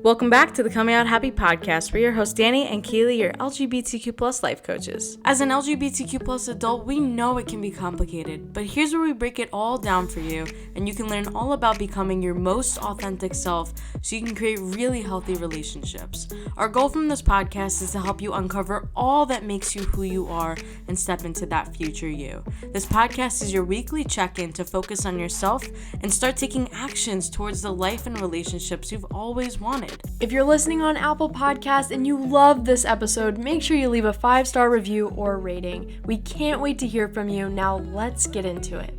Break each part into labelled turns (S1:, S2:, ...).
S1: Welcome back to the Coming Out Happy podcast. We're your hosts, Danny and Keely, your LGBTQ plus life coaches. As an LGBTQ plus adult, we know it can be complicated, but here's where we break it all down for you, and you can learn all about becoming your most authentic self so you can create really healthy relationships. Our goal from this podcast is to help you uncover all that makes you who you are and step into that future you. This podcast is your weekly check-in to focus on yourself and start taking actions towards the life and relationships you've always wanted.
S2: If you're listening on Apple Podcasts and you love this episode, make sure you leave a 5-star review or rating. We can't wait to hear from you. Now let's get into it.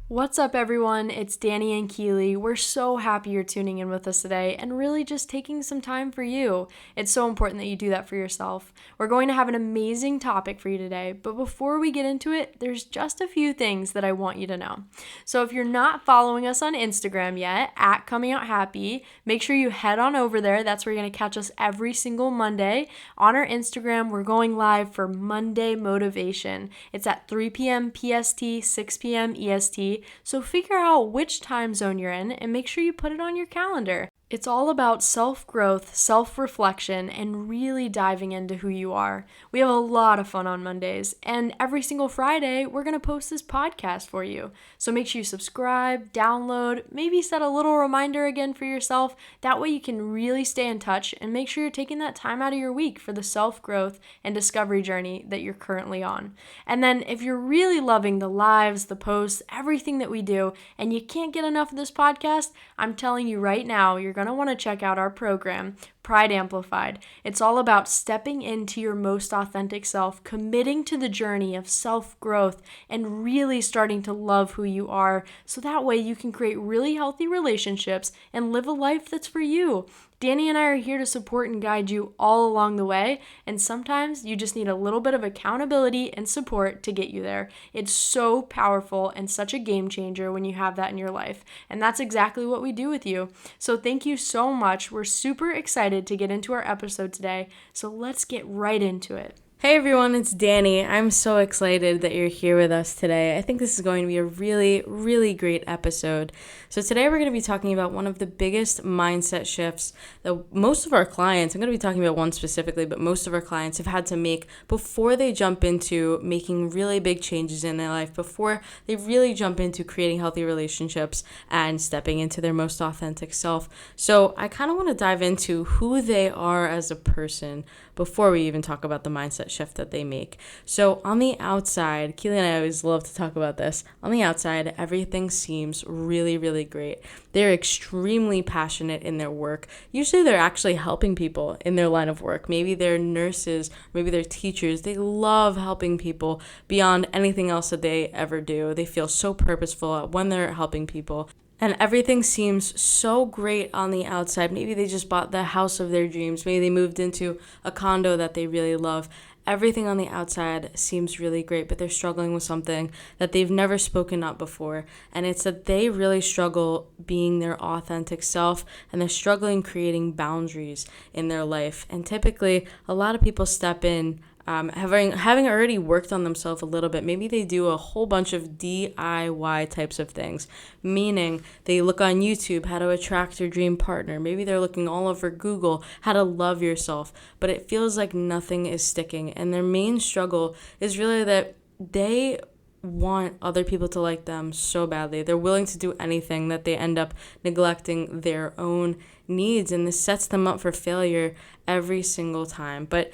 S2: What's up, everyone? It's Danny and Keely. We're so happy you're tuning in with us today and really just taking some time for you. It's so important that you do that for yourself. We're going to have an amazing topic for you today, but before we get into it, there's just a few things that I want you to know. So if you're not following us on Instagram yet, at Coming Out Happy, make sure you head on over there. That's where you're going to catch us every single Monday. On our Instagram, we're going live for Monday Motivation. It's at 3 p.m. PST, 6 p.m. EST. So figure out which time zone you're in and make sure you put it on your calendar. It's all about self-growth, self-reflection, and really diving into who you are. We have a lot of fun on Mondays, and every single Friday, we're going to post this podcast for you. So make sure you subscribe, download, maybe set a little reminder again for yourself. That way you can really stay in touch and make sure you're taking that time out of your week for the self-growth and discovery journey that you're currently on. And then if you're really loving the lives, the posts, everything that we do, and you can't get enough of this podcast, I'm telling you right now, you're going to want to check out our program, Pride Amplified. It's all about stepping into your most authentic self, committing to the journey of self-growth, and really starting to love who you are, so that way you can create really healthy relationships and live a life that's for you. Danny and I are here to support and guide you all along the way, and sometimes you just need a little bit of accountability and support to get you there. It's so powerful and such a game changer when you have that in your life, and that's exactly what we do with you. So thank you so much. We're super excited to get into our episode today, so let's get right into it.
S1: Hey everyone, it's Danny. I'm so excited that you're here with us today. I think this is going to be a really, really great episode. So today we're going to be talking about one of the biggest mindset shifts that most of our clients, I'm going to be talking about one specifically, but most of our clients have had to make before they jump into making really big changes in their life, before they really jump into creating healthy relationships and stepping into their most authentic self. So I kind of want to dive into who they are as a person before we even talk about the mindset shift that they make. So on the outside, Keely and I always love to talk about this. On the outside, everything seems really, really great. They're extremely passionate in their work. Usually they're actually helping people in their line of work. Maybe they're nurses, maybe they're teachers. They love helping people beyond anything else that they ever do. They feel so purposeful when they're helping people. And everything seems so great on the outside. Maybe they just bought the house of their dreams. Maybe they moved into a condo that they really love. Everything on the outside seems really great, but they're struggling with something that they've never spoken up before. And it's that they really struggle being their authentic self, and they're struggling creating boundaries in their life. And typically, a lot of people step in having already worked on themselves a little bit. Maybe they do a whole bunch of DIY types of things, meaning they look on YouTube how to attract your dream partner. Maybe they're looking all over Google how to love yourself, but it feels like nothing is sticking. And their main struggle is really that they want other people to like them so badly. They're willing to do anything that they end up neglecting their own needs, and this sets them up for failure every single time. But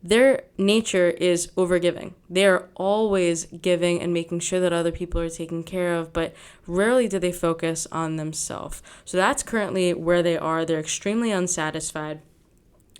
S1: their nature is overgiving. They're always giving and making sure that other people are taken care of, but rarely do they focus on themselves. So that's currently where they are. They're extremely unsatisfied.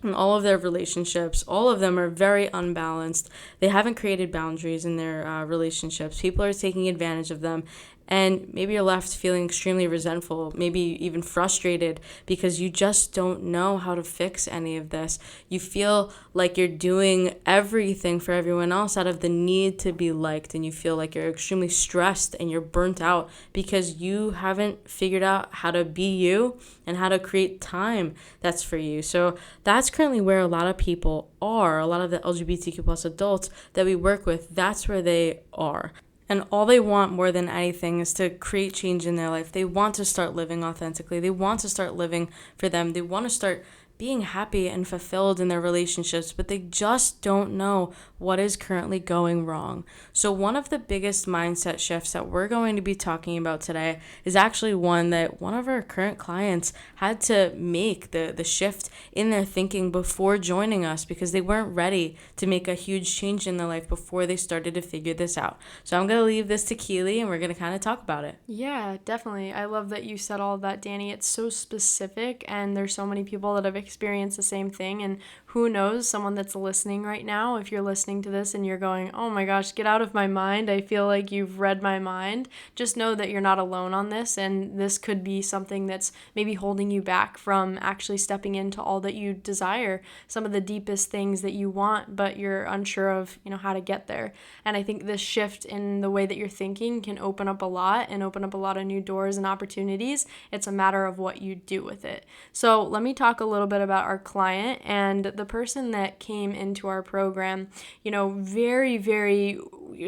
S1: In all of their relationships, all of them are very unbalanced. They haven't created boundaries in their relationships. People are taking advantage of them. And maybe you're left feeling extremely resentful, maybe even frustrated because you just don't know how to fix any of this. You feel like you're doing everything for everyone else out of the need to be liked, and you feel like you're extremely stressed and you're burnt out because you haven't figured out how to be you and how to create time that's for you. So that's currently where a lot of people are, a lot of the LGBTQ plus adults that we work with, that's where they are. And all they want more than anything is to create change in their life. They want to start living authentically. They want to start living for them. They want to start being happy and fulfilled in their relationships, but they just don't know what is currently going wrong. So one of the biggest mindset shifts that we're going to be talking about today is actually one that one of our current clients had to make the shift in their thinking before joining us, because they weren't ready to make a huge change in their life before they started to figure this out. So I'm going to leave this to Keely and we're going to kind of talk about it.
S2: Yeah, definitely. I love that you said all of that, Danny. It's so specific, and there's so many people that have experienced the same thing. And who knows, someone that's listening right now, if you're listening to this and you're going, oh my gosh, get out of my mind, I feel like you've read my mind, just know that you're not alone on this, and this could be something that's maybe holding you back from actually stepping into all that you desire, some of the deepest things that you want, but you're unsure of, how to get there. And I think this shift in the way that you're thinking can open up a lot of new doors and opportunities. It's a matter of what you do with it. So let me talk a little bit about our client and the person that came into our program, very, very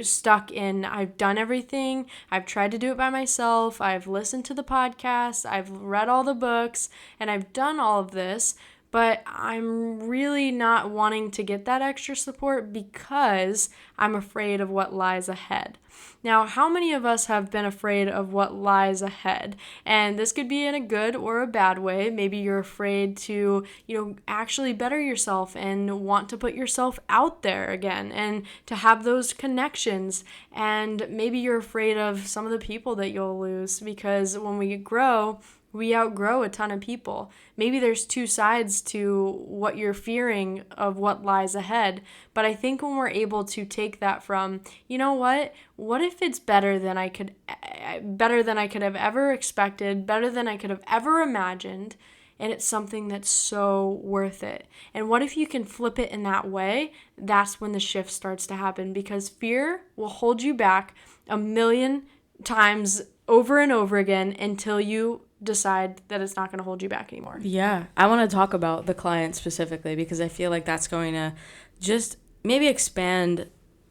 S2: stuck in, I've done everything, I've tried to do it by myself, I've listened to the podcast, I've read all the books, and I've done all of this, but I'm really not wanting to get that extra support because I'm afraid of what lies ahead. Now, how many of us have been afraid of what lies ahead? And this could be in a good or a bad way. Maybe you're afraid to, actually better yourself and want to put yourself out there again and to have those connections. And maybe you're afraid of some of the people that you'll lose, because when we grow, we outgrow a ton of people. Maybe there's two sides to what you're fearing of what lies ahead. But I think when we're able to take that from, what if it's better than I could have ever expected, better than I could have ever imagined, and it's something that's so worth it. And what if you can flip it in that way? That's when the shift starts to happen, because fear will hold you back a million times over and over again until you decide that it's not going to hold you back anymore.
S1: Yeah, I want to talk about the client specifically, because I feel like that's going to just maybe expand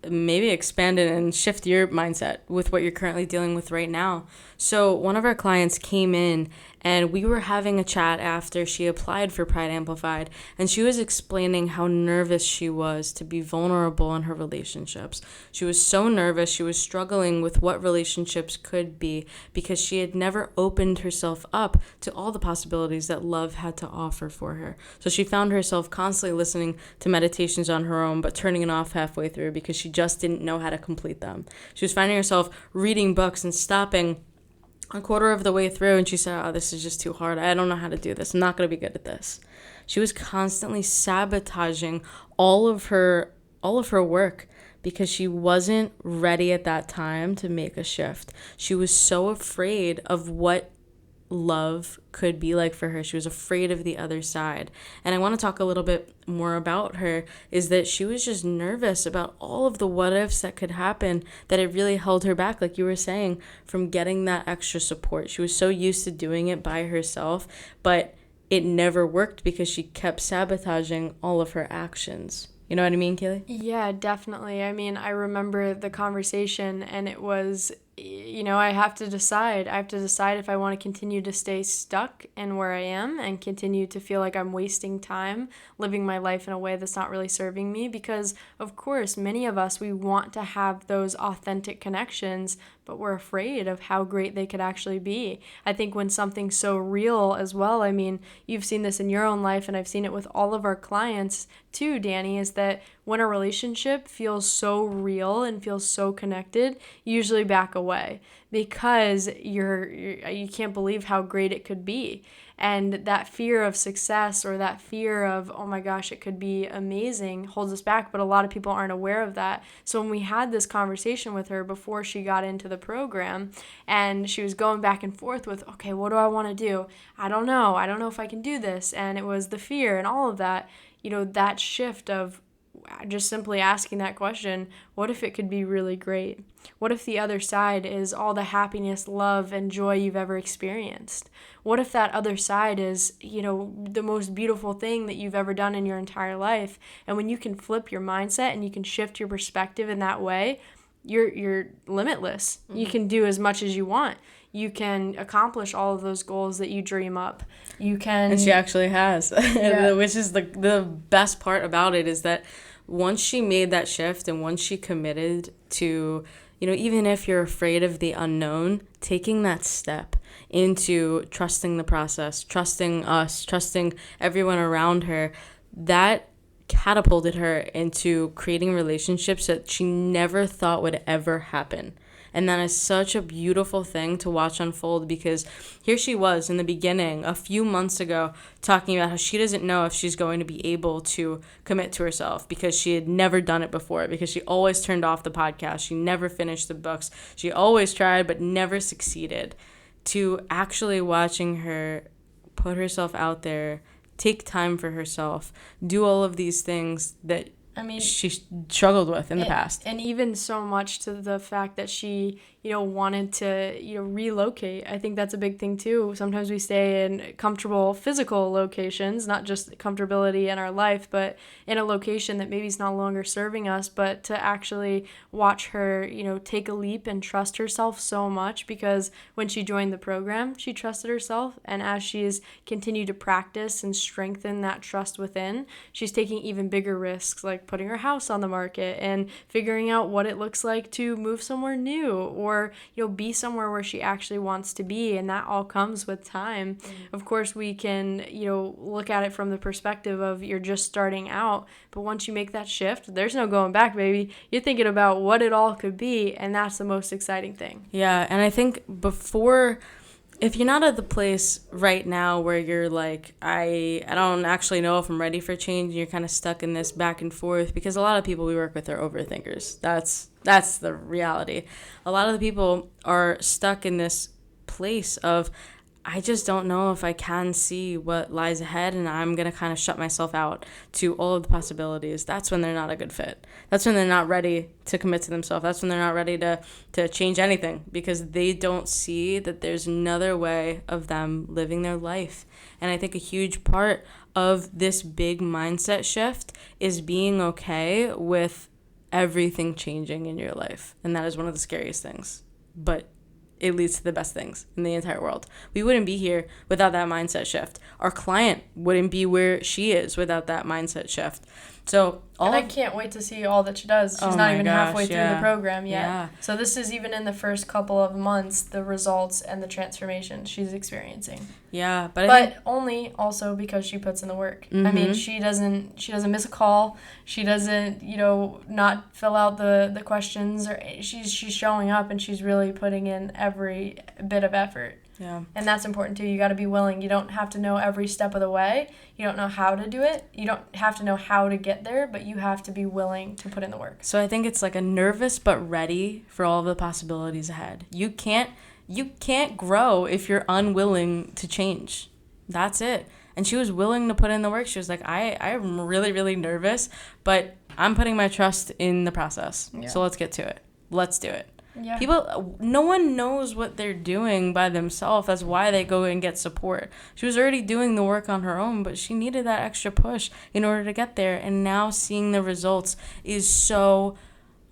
S1: it and shift your mindset with what you're currently dealing with right now. So one of our clients came in and we were having a chat after she applied for Pride Amplified, and she was explaining how nervous she was to be vulnerable in her relationships. She was so nervous. She was struggling with what relationships could be because she had never opened herself up to all the possibilities that love had to offer for her. So she found herself constantly listening to meditations on her own, but turning it off halfway through because she just didn't know how to complete them. She was finding herself reading books and stopping a quarter of the way through, and she said, this is just too hard. I don't know how to do this. I'm not going to be good at this. She was constantly sabotaging all of her work because she wasn't ready at that time to make a shift. She was so afraid of what love could be like for her. She was afraid of the other side. And I want to talk a little bit more about her, is that she was just nervous about all of the what ifs that could happen, that it really held her back, like you were saying, from getting that extra support. She was so used to doing it by herself, but it never worked because she kept sabotaging all of her actions. You know what I mean, Kaylee?
S2: Yeah, definitely. I mean, I remember the conversation, and it was, I have to decide. I have to decide if I want to continue to stay stuck in where I am and continue to feel like I'm wasting time living my life in a way that's not really serving me. Because, of course, many of us, we want to have those authentic connections, but we're afraid of how great they could actually be. I think when something's so real as well, I mean, you've seen this in your own life, and I've seen it with all of our clients too, Danny, is that when a relationship feels so real and feels so connected, you usually back away because you can't believe how great it could be. And that fear of success, or that fear of, oh my gosh, it could be amazing, holds us back. But a lot of people aren't aware of that. So when we had this conversation with her before she got into the program, and she was going back and forth with, okay, what do I want to do? I don't know if I can do this. And it was the fear and all of that, that shift of just simply asking that question, what if it could be really great? What if the other side is all the happiness, love, and joy you've ever experienced? What if that other side is, the most beautiful thing that you've ever done in your entire life? And when you can flip your mindset and you can shift your perspective in that way, you're limitless. You can do as much as you want. You can accomplish all of those goals that you dream up. You can...
S1: And she actually has,
S2: Yeah.
S1: which is the best part about it, is that once she made that shift and once she committed to, even if you're afraid of the unknown, taking that step into trusting the process, trusting us, trusting everyone around her, that catapulted her into creating relationships that she never thought would ever happen. And that is such a beautiful thing to watch unfold, because here she was in the beginning, a few months ago, talking about how she doesn't know if she's going to be able to commit to herself because she had never done it before, because she always turned off the podcast. She never finished the books. She always tried but never succeeded. To actually watching her put herself out there, take time for herself, do all of these things that she struggled with in the past.
S2: And even so much to the fact that she, wanted to, relocate. I think that's a big thing too. Sometimes we stay in comfortable physical locations, not just comfortability in our life, but in a location that maybe is no longer serving us, but to actually watch her, take a leap and trust herself so much, because when she joined the program, she trusted herself. And as she's continued to practice and strengthen that trust within, she's taking even bigger risks, like putting her house on the market and figuring out what it looks like to move somewhere new, or be somewhere where she actually wants to be. And that all comes with time. Of course, we can look at it from the perspective of you're just starting out, but once you make that shift, there's no going back, baby. You're thinking about what it all could be, and that's the most exciting thing.
S1: Yeah, and I think if you're not at the place right now where you're like, I don't actually know if I'm ready for change, and you're kind of stuck in this back and forth, because a lot of people we work with are overthinkers. That's the reality. A lot of the people are stuck in this place of, I just don't know if I can see what lies ahead, and I'm going to kind of shut myself out to all of the possibilities. That's when they're not a good fit. That's when they're not ready to commit to themselves. That's when they're not ready to change anything, because they don't see that there's another way of them living their life. And I think a huge part of this big mindset shift is being okay with everything changing in your life. And that is one of the scariest things. But it leads to the best things in the entire world. We wouldn't be here without that mindset shift. Our client wouldn't be where she is without that mindset shift. So
S2: I can't wait to see all that she does. She's not even halfway through the program yet. Yeah. So this is even in the first couple of months, the results and the transformation she's experiencing.
S1: Yeah,
S2: but only also because she puts in the work. Mm-hmm. I mean, she doesn't miss a call. She doesn't, not fill out the questions, or she's showing up, and she's really putting in every bit of effort.
S1: Yeah.
S2: And that's important too. You got to be willing. You don't have to know every step of the way. You don't know how to do it. You don't have to know how to get there, but you have to be willing to put in the work.
S1: So I think it's like a nervous but ready for all of the possibilities ahead. You can't grow if you're unwilling to change. That's it. And she was willing to put in the work. She was like, I'm really, really nervous, but I'm putting my trust in the process. Yeah. So let's get to it. Let's do it.
S2: Yeah.
S1: No one knows what they're doing by themselves. That's why they go and get support. She was already doing the work on her own, but she needed that extra push in order to get there. And now seeing the results is so,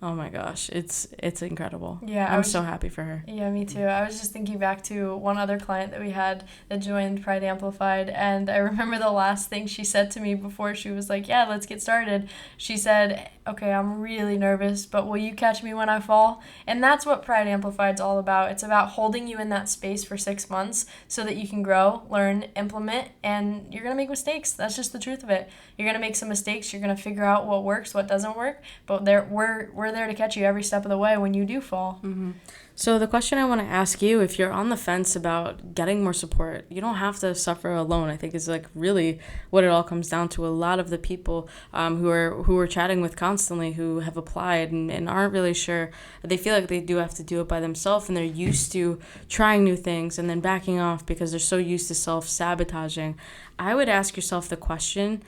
S1: oh my gosh, it's incredible.
S2: Yeah,
S1: I'm so happy for her.
S2: Yeah, me too. I was just thinking back to one other client that we had that joined Pride Amplified, and I remember the last thing she said to me before she was like, yeah, let's get started. She said, okay, I'm really nervous, but will you catch me when I fall? And that's what Pride Amplified's all about. It's about holding you in that space for 6 months so that you can grow, learn, implement, and you're going to make mistakes. That's just the truth of it. You're going to make some mistakes. You're going to figure out what works, what doesn't work, but we're there to catch you every step of the way when you do fall.
S1: Mm-hmm. So the question I want to ask you, if you're on the fence about getting more support, you don't have to suffer alone. I think is like really what it all comes down to. A lot of the people who we're chatting with constantly, who have applied and aren't really sure, they feel like they do have to do it by themselves, and they're used to trying new things and then backing off because they're so used to self-sabotaging. I would ask yourself the question,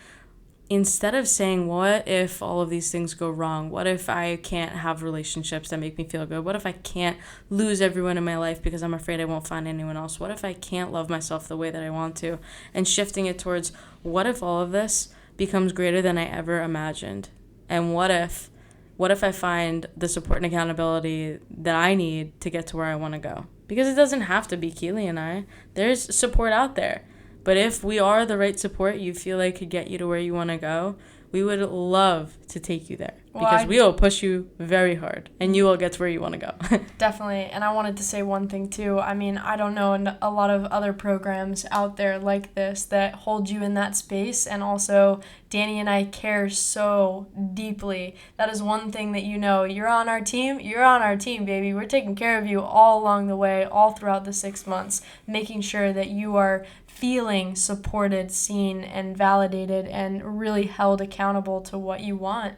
S1: instead of saying, what if all of these things go wrong? What if I can't have relationships that make me feel good? What if I can't lose everyone in my life because I'm afraid I won't find anyone else? What if I can't love myself the way that I want to? And shifting it towards, what if all of this becomes greater than I ever imagined? And what if what if I find the support and accountability that I need to get to where I want to go? Because it doesn't have to be Keely and I. There's support out there. But if we are the right support you feel like could get you to where you want to go, we would love to take you there. Because we will push you very hard, and you will get to where you want to go.
S2: Definitely. And I wanted to say one thing, too. I mean, I don't know a lot of other programs out there like this that hold you in that space. And also, Danny and I care so deeply. That is one thing that you're on our team, baby. We're taking care of you all along the way, all throughout the 6 months, making sure that you are feeling supported, seen, and validated, and really held accountable to what you want.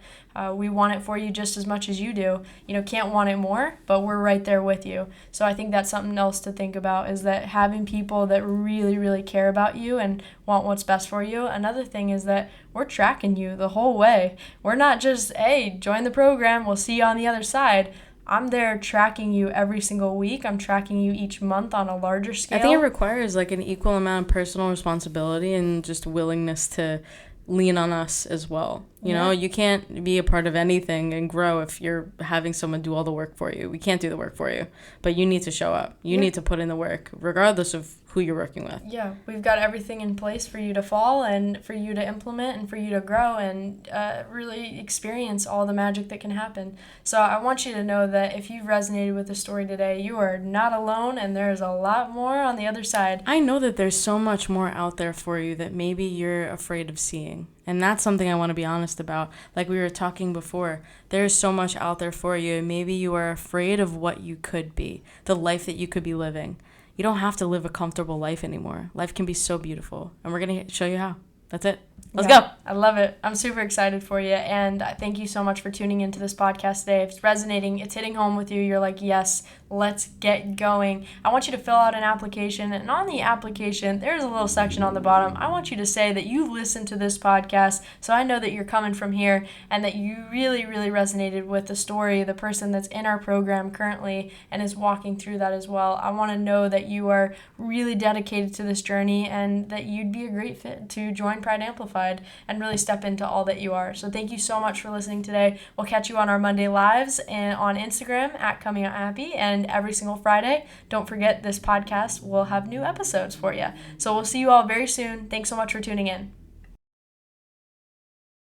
S2: We want it for you just as much as you do. Can't want it more, but we're right there with you. So I think that's something else to think about, is that having people that really, really care about you and want what's best for you. Another thing is that we're tracking you the whole way. We're not just, hey, join the program, we'll see you on the other side. I'm there tracking you every single week. I'm tracking you each month on a larger scale.
S1: I think it requires like an equal amount of personal responsibility and just willingness to lean on us as well. You know, you can't be a part of anything and grow if you're having someone do all the work for you. We can't do the work for you, but you need to show up. You need to put in the work regardless of who you're working with.
S2: Yeah, we've got everything in place for you to fall and for you to implement and for you to grow and really experience all the magic that can happen. So I want you to know that if you've resonated with the story today, you are not alone, and there's a lot more on the other side.
S1: I know that there's so much more out there for you that maybe you're afraid of seeing. And that's something I want to be honest about. Like we were talking before, there's so much out there for you. Maybe you are afraid of what you could be, the life that you could be living. You don't have to live a comfortable life anymore. Life can be so beautiful. And we're going to show you how. That's it. Let's go.
S2: I love it. I'm super excited for you. And thank you so much for tuning into this podcast today. If it's resonating, it's hitting home with you, you're like, yes, let's get going. I want you to fill out an application. And on the application, there's a little section on the bottom. I want you to say that you listened to this podcast, so I know that you're coming from here and that you really, really resonated with the story, the person that's in our program currently and is walking through that as well. I want to know that you are really dedicated to this journey and that you'd be a great fit to join Pride Amplified and really step into all that you are. So thank you so much for listening today. We'll catch you on our Monday Lives and on Instagram at Coming Out Happy, and every single Friday. Don't forget, this podcast will have new episodes for you. So we'll see you all very soon. Thanks so much for tuning in.